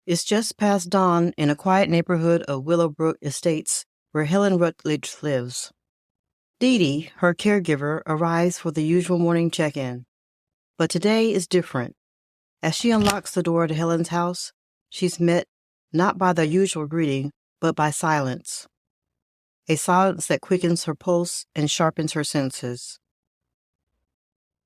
It's just past dawn in a quiet neighborhood of Willowbrook Estates where Helen Rutledge lives. Dee Dee, her caregiver, arrives for the usual morning check-in. But today is different. As she unlocks the door to Helen's house, she's met not by the usual greeting, but by silence. A silence that quickens her pulse and sharpens her senses.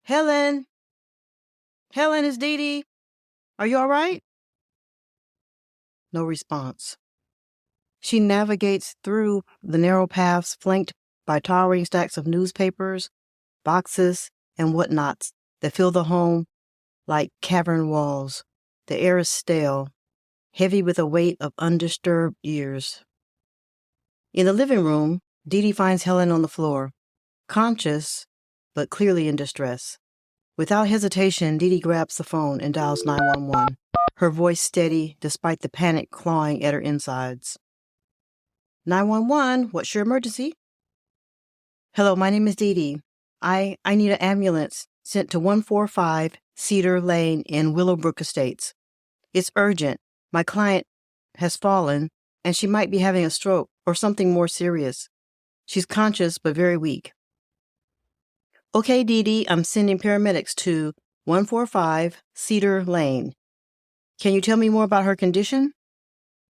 Helen! Helen, it's Dee Dee. Are you all right? No response. She navigates through the narrow paths flanked by towering stacks of newspapers, boxes, and whatnots that fill the home like cavern walls. The air is stale, heavy with a weight of undisturbed years. In the living room, Dee Dee finds Helen on the floor, conscious, but clearly in distress. Without hesitation, Dee Dee grabs the phone and dials 911, her voice steady despite the panic clawing at her insides. 911, what's your emergency? Hello, my name is Dee Dee. I need an ambulance sent to 145 Cedar Lane in Willowbrook Estates. It's urgent. My client has fallen, and she might be having a stroke or something more serious. She's conscious but very weak. Okay, Dee Dee, I'm sending paramedics to 145 Cedar Lane. Can you tell me more about her condition?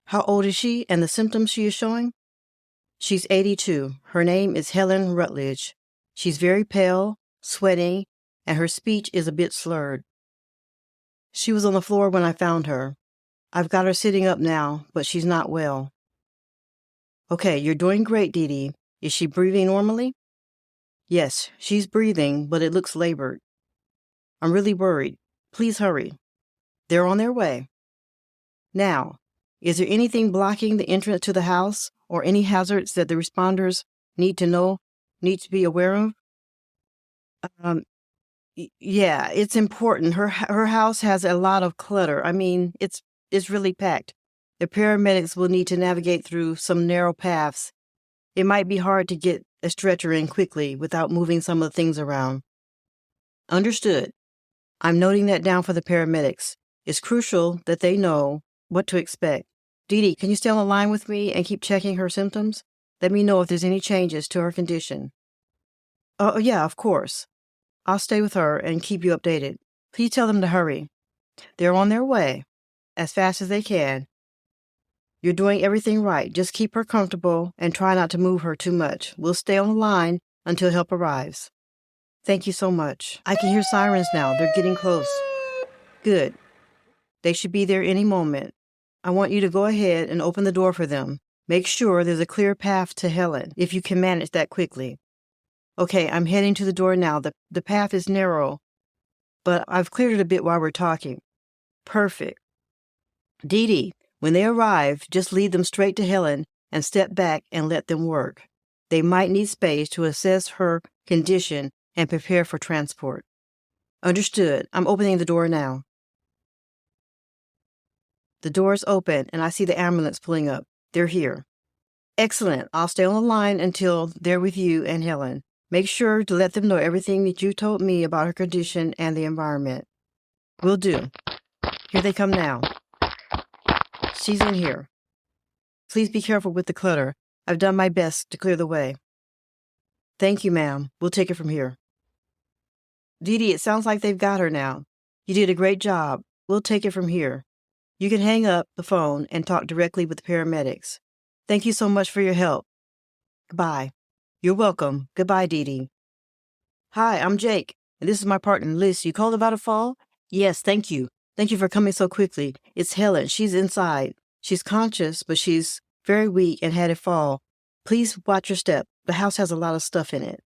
How old is she and the symptoms she is showing? She's 82. Her name is Helen Rutledge. She's very pale, sweating, and her speech is a bit slurred. She was on the floor when I found her. I've got her sitting up now, but she's not well. Okay, you're doing great, Dee Dee. Is she breathing normally? Yes, she's breathing, but it looks labored. I'm really worried. Please hurry. They're on their way. Now, is there anything blocking the entrance to the house or any hazards that the responders need to be aware of? Yeah, it's important. Her house has a lot of clutter. I mean, it's really packed. The paramedics will need to navigate through some narrow paths. It might be hard to get a stretcher in quickly without moving some of the things around. Understood. I'm noting that down for the paramedics. It's crucial that they know what to expect. Dee Dee, can you stay on the line with me and keep checking her symptoms? Let me know if there's any changes to her condition. Oh, yeah, of course. I'll stay with her and keep you updated. Please tell them to hurry. They're on their way, as fast as they can. You're doing everything right. Just keep her comfortable and try not to move her too much. We'll stay on the line until help arrives. Thank you so much. I can hear sirens now. They're getting close. Good. They should be there any moment. I want you to go ahead and open the door for them. Make sure there's a clear path to Helen, if you can manage that quickly. Okay, I'm heading to the door now. The path is narrow, but I've cleared it a bit while we're talking. Perfect. Dee Dee, when they arrive, just lead them straight to Helen and step back and let them work. They might need space to assess her condition and prepare for transport. Understood. I'm opening the door now. The door's open, and I see the ambulance pulling up. They're here. Excellent. I'll stay on the line until they're with you and Helen. Make sure to let them know everything that you told me about her condition and the environment. Will do. Here they come now. She's in here. Please be careful with the clutter. I've done my best to clear the way. Thank you, ma'am. We'll take it from here. Dee Dee, it sounds like they've got her now. You did a great job. We'll take it from here. You can hang up the phone and talk directly with the paramedics. Thank you so much for your help. Goodbye. You're welcome. Goodbye, Dee Dee. Hi, I'm Jake, and this is my partner, Liz. You called about a fall? Yes, thank you. Thank you for coming so quickly. It's Helen. She's inside. She's conscious, but she's very weak and had a fall. Please watch your step. The house has a lot of stuff in it.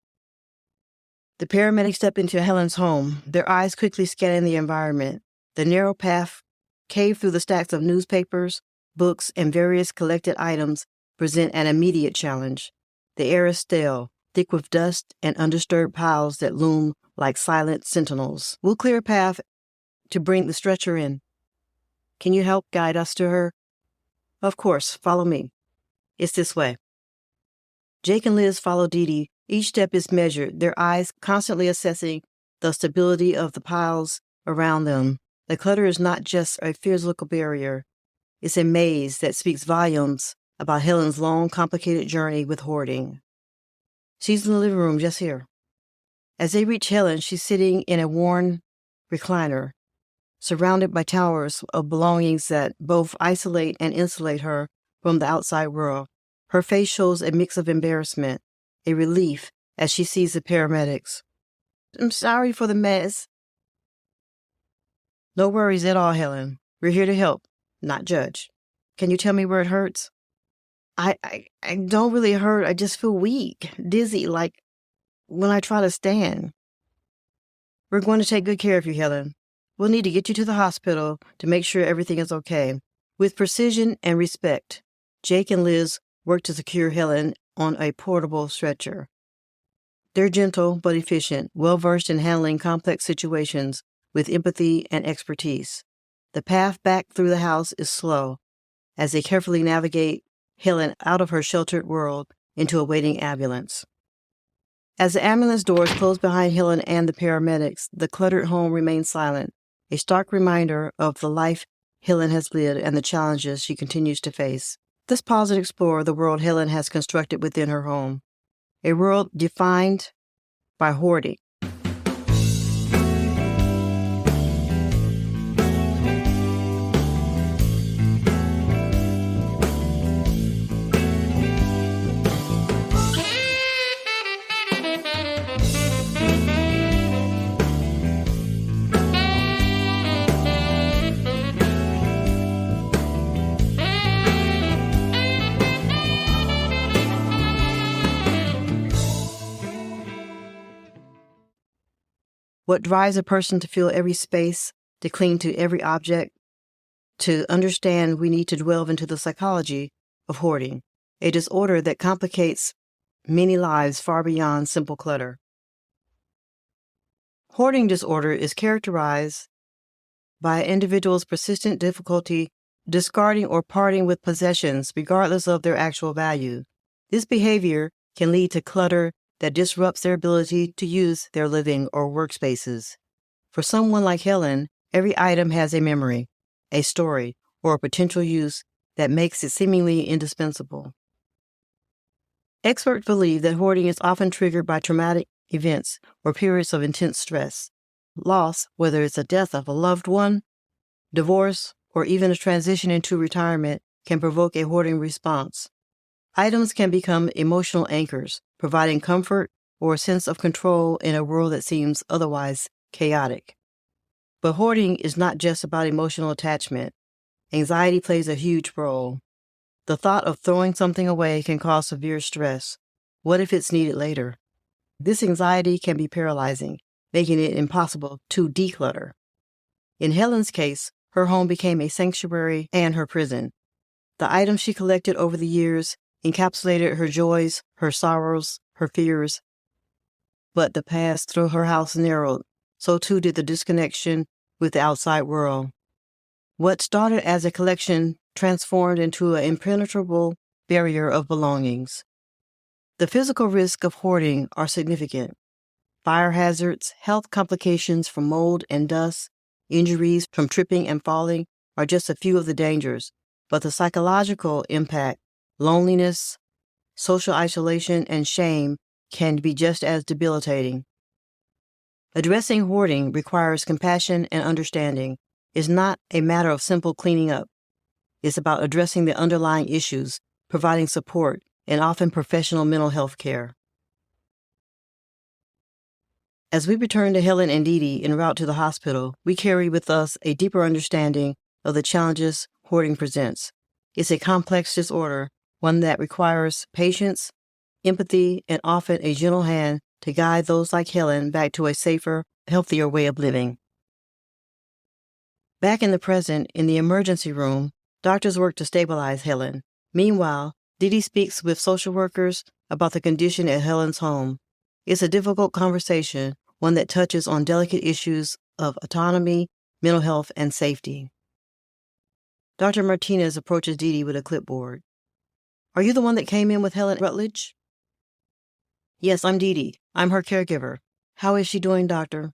The paramedics step into Helen's home, their eyes quickly scanning the environment. The narrow path caved through the stacks of newspapers, books, and various collected items present an immediate challenge. The air is stale, thick with dust and undisturbed piles that loom like silent sentinels. We'll clear a path to bring the stretcher in. Can you help guide us to her? Of course, follow me. It's this way. Jake and Liz follow Dee Dee. Each step is measured, their eyes constantly assessing the stability of the piles around them. The clutter is not just a physical barrier. It's a maze that speaks volumes about Helen's long, complicated journey with hoarding. She's in the living room just here. As they reach Helen, she's sitting in a worn recliner, surrounded by towers of belongings that both isolate and insulate her from the outside world. Her face shows a mix of embarrassment, a relief as she sees the paramedics. I'm sorry for the mess. No worries at all, Helen. We're here to help, not judge. Can you tell me where it hurts? I don't really hurt. I just feel weak, dizzy, like when I try to stand. We're going to take good care of you, Helen. We'll need to get you to the hospital to make sure everything is okay. With precision and respect, Jake and Liz work to secure Helen on a portable stretcher. They're gentle but efficient, well-versed in handling complex situations with empathy and expertise. The path back through the house is slow as they carefully navigate Helen out of her sheltered world into a waiting ambulance. As the ambulance doors close behind Helen and the paramedics, the cluttered home remains silent, a stark reminder of the life Helen has lived and the challenges she continues to face. Let's pause and explore the world Helen has constructed within her home, a world defined by hoarding. What drives a person to fill every space, to cling to every object, to understand we need to delve into the psychology of hoarding, a disorder that complicates many lives far beyond simple clutter. Hoarding disorder is characterized by an individual's persistent difficulty discarding or parting with possessions regardless of their actual value. This behavior can lead to clutter that disrupts their ability to use their living or workspaces. For someone like Helen, every item has a memory, a story, or a potential use that makes it seemingly indispensable. Experts believe that hoarding is often triggered by traumatic events or periods of intense stress. Loss, whether it's the death of a loved one, divorce, or even a transition into retirement, can provoke a hoarding response. Items can become emotional anchors, providing comfort or a sense of control in a world that seems otherwise chaotic. But hoarding is not just about emotional attachment. Anxiety plays a huge role. The thought of throwing something away can cause severe stress. What if it's needed later? This anxiety can be paralyzing, making it impossible to declutter. In Helen's case, her home became a sanctuary and her prison. The items she collected over the years encapsulated her joys, her sorrows, her fears. But the paths through her house narrowed, so too did the disconnection with the outside world. What started as a collection transformed into an impenetrable barrier of belongings. The physical risks of hoarding are significant. Fire hazards, health complications from mold and dust, injuries from tripping and falling are just a few of the dangers, but the psychological impact, loneliness, social isolation, and shame can be just as debilitating. Addressing hoarding requires compassion and understanding. It's not a matter of simple cleaning up. It's about addressing the underlying issues, providing support, and often professional mental health care. As we return to Helen and Dee Dee en route to the hospital, we carry with us a deeper understanding of the challenges hoarding presents. It's a complex disorder, one that requires patience, empathy, and often a gentle hand to guide those like Helen back to a safer, healthier way of living. Back in the present, in the emergency room, doctors work to stabilize Helen. Meanwhile, Dee Dee speaks with social workers about the condition at Helen's home. It's a difficult conversation, one that touches on delicate issues of autonomy, mental health, and safety. Dr. Martinez approaches Dee Dee with a clipboard. Are you the one that came in with Helen Rutledge? Yes, I'm Dee Dee. I'm her caregiver. How is she doing, doctor?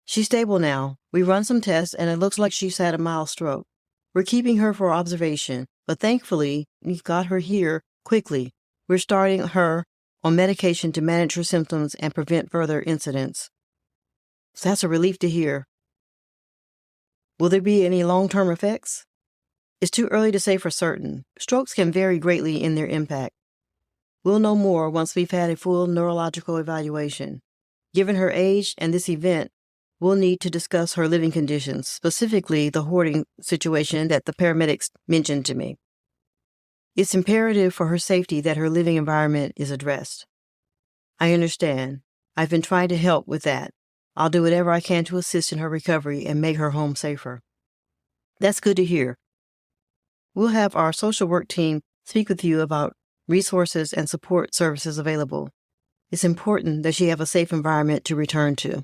She's stable now. We run some tests, and it looks like she's had a mild stroke. We're keeping her for observation, but thankfully, we got her here quickly. We're starting her on medication to manage her symptoms and prevent further incidents. So that's a relief to hear. Will there be any long-term effects? It's too early to say for certain. Strokes can vary greatly in their impact. We'll know more once we've had a full neurological evaluation. Given her age and this event, we'll need to discuss her living conditions, specifically the hoarding situation that the paramedics mentioned to me. It's imperative for her safety that her living environment is addressed. I understand. I've been trying to help with that. I'll do whatever I can to assist in her recovery and make her home safer. That's good to hear. We'll have our social work team speak with you about resources and support services available. It's important that she have a safe environment to return to.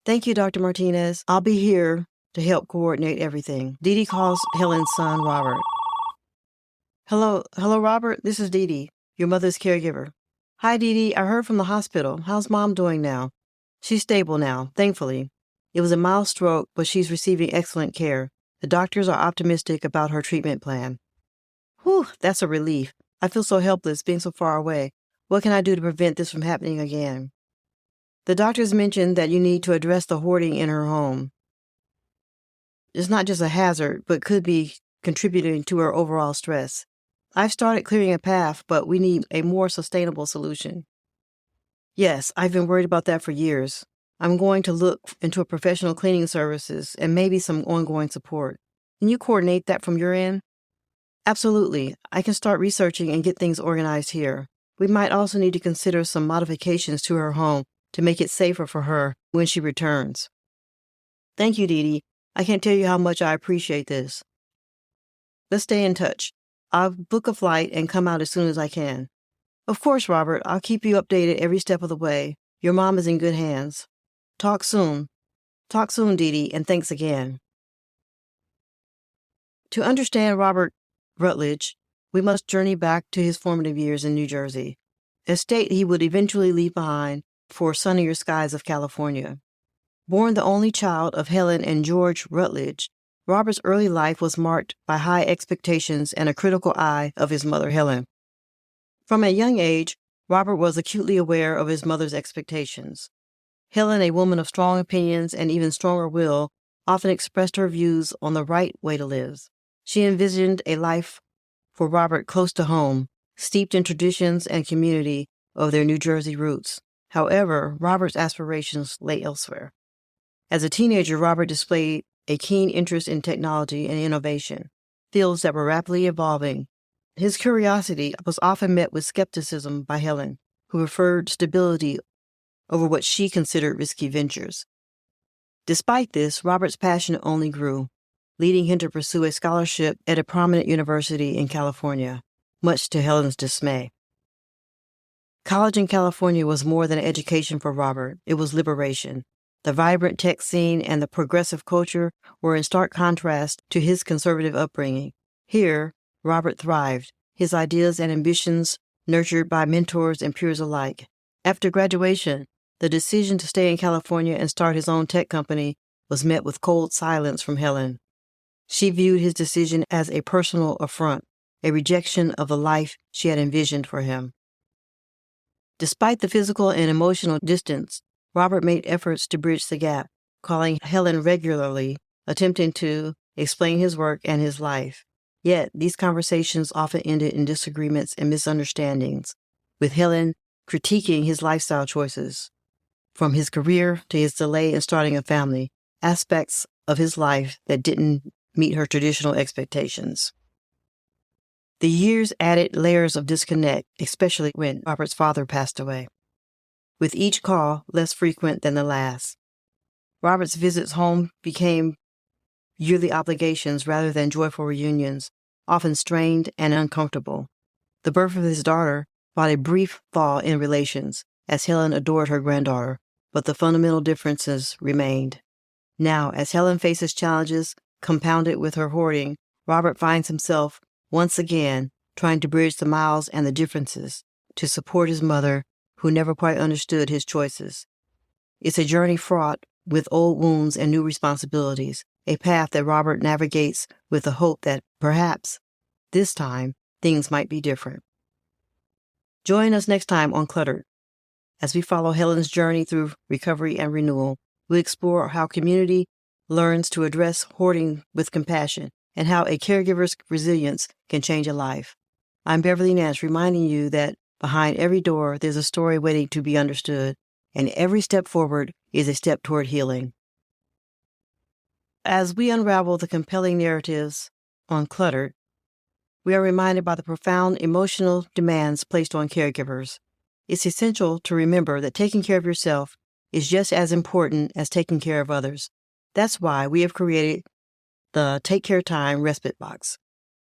Thank you, Dr. Martinez. I'll be here to help coordinate everything. Dee Dee calls Helen's son, Robert. Hello, Robert. This is Dee Dee, your mother's caregiver. Hi, Dee Dee. I heard from the hospital. How's Mom doing now? She's stable now, thankfully. It was a mild stroke, but she's receiving excellent care. The doctors are optimistic about her treatment plan. Whew, that's a relief. I feel so helpless being so far away. What can I do to prevent this from happening again? The doctors mentioned that you need to address the hoarding in her home. It's not just a hazard, but could be contributing to her overall stress. I've started clearing a path, but we need a more sustainable solution. Yes, I've been worried about that for years. I'm going to look into a professional cleaning services and maybe some ongoing support. Can you coordinate that from your end? Absolutely. I can start researching and get things organized here. We might also need to consider some modifications to her home to make it safer for her when she returns. Thank you, Dee Dee. I can't tell you how much I appreciate this. Let's stay in touch. I'll book a flight and come out as soon as I can. Of course, Robert. I'll keep you updated every step of the way. Your mom is in good hands. Talk soon. Talk soon, Dee Dee, and thanks again. To understand Robert Rutledge, we must journey back to his formative years in New Jersey, a state he would eventually leave behind for sunnier skies of California. Born the only child of Helen and George Rutledge, Robert's early life was marked by high expectations and a critical eye of his mother, Helen. From a young age, Robert was acutely aware of his mother's expectations. Helen, a woman of strong opinions and even stronger will, often expressed her views on the right way to live. She envisioned a life for Robert close to home, steeped in traditions and community of their New Jersey roots. However, Robert's aspirations lay elsewhere. As a teenager, Robert displayed a keen interest in technology and innovation, fields that were rapidly evolving. His curiosity was often met with skepticism by Helen, who preferred stability over what she considered risky ventures. Despite this, Robert's passion only grew, leading him to pursue a scholarship at a prominent university in California, much to Helen's dismay. College in California was more than an education for Robert. It was liberation. The vibrant tech scene and the progressive culture were in stark contrast to his conservative upbringing. Here, Robert thrived, his ideas and ambitions nurtured by mentors and peers alike. After graduation, the decision to stay in California and start his own tech company was met with cold silence from Helen. She viewed his decision as a personal affront, a rejection of the life she had envisioned for him. Despite the physical and emotional distance, Robert made efforts to bridge the gap, calling Helen regularly, attempting to explain his work and his life. Yet, these conversations often ended in disagreements and misunderstandings, with Helen critiquing his lifestyle choices. From his career to his delay in starting a family, aspects of his life that didn't meet her traditional expectations. The years added layers of disconnect, especially when Robert's father passed away, with each call less frequent than the last. Robert's visits home became yearly obligations rather than joyful reunions, often strained and uncomfortable. The birth of his daughter brought a brief thaw in relations, as Helen adored her granddaughter, but the fundamental differences remained. Now, as Helen faces challenges compounded with her hoarding, Robert finds himself once again trying to bridge the miles and the differences to support his mother, who never quite understood his choices. It's a journey fraught with old wounds and new responsibilities, a path that Robert navigates with the hope that perhaps, this time, things might be different. Join us next time on Cluttered. As we follow Helen's journey through recovery and renewal, we explore how community learns to address hoarding with compassion and how a caregiver's resilience can change a life. I'm Beverly Nance, reminding you that behind every door, there's a story waiting to be understood, and every step forward is a step toward healing. As we unravel the compelling narratives on Cluttered, we are reminded by the profound emotional demands placed on caregivers. It's essential to remember that taking care of yourself is just as important as taking care of others. That's why we have created the Take Care Time Respite Box.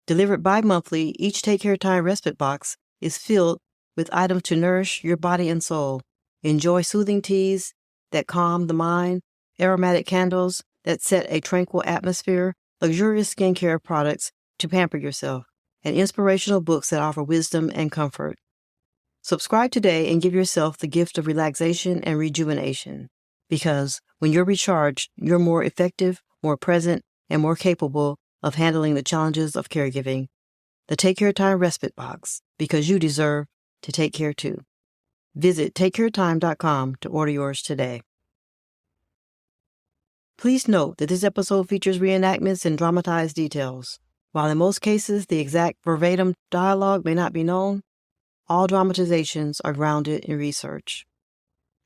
Delivered bi-monthly, each Take Care Time Respite Box is filled with items to nourish your body and soul. Enjoy soothing teas that calm the mind, aromatic candles that set a tranquil atmosphere, luxurious skincare products to pamper yourself, and inspirational books that offer wisdom and comfort. Subscribe today and give yourself the gift of relaxation and rejuvenation. Because when you're recharged, you're more effective, more present, and more capable of handling the challenges of caregiving. The Take Care Time Respite Box, because you deserve to take care too. Visit takecaretime.com to order yours today. Please note that this episode features reenactments and dramatized details. While in most cases the exact verbatim dialogue may not be known, all dramatizations are grounded in research.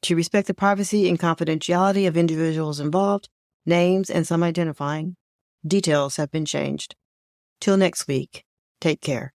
To respect the privacy and confidentiality of individuals involved, names and some identifying details have been changed. Till next week, take care.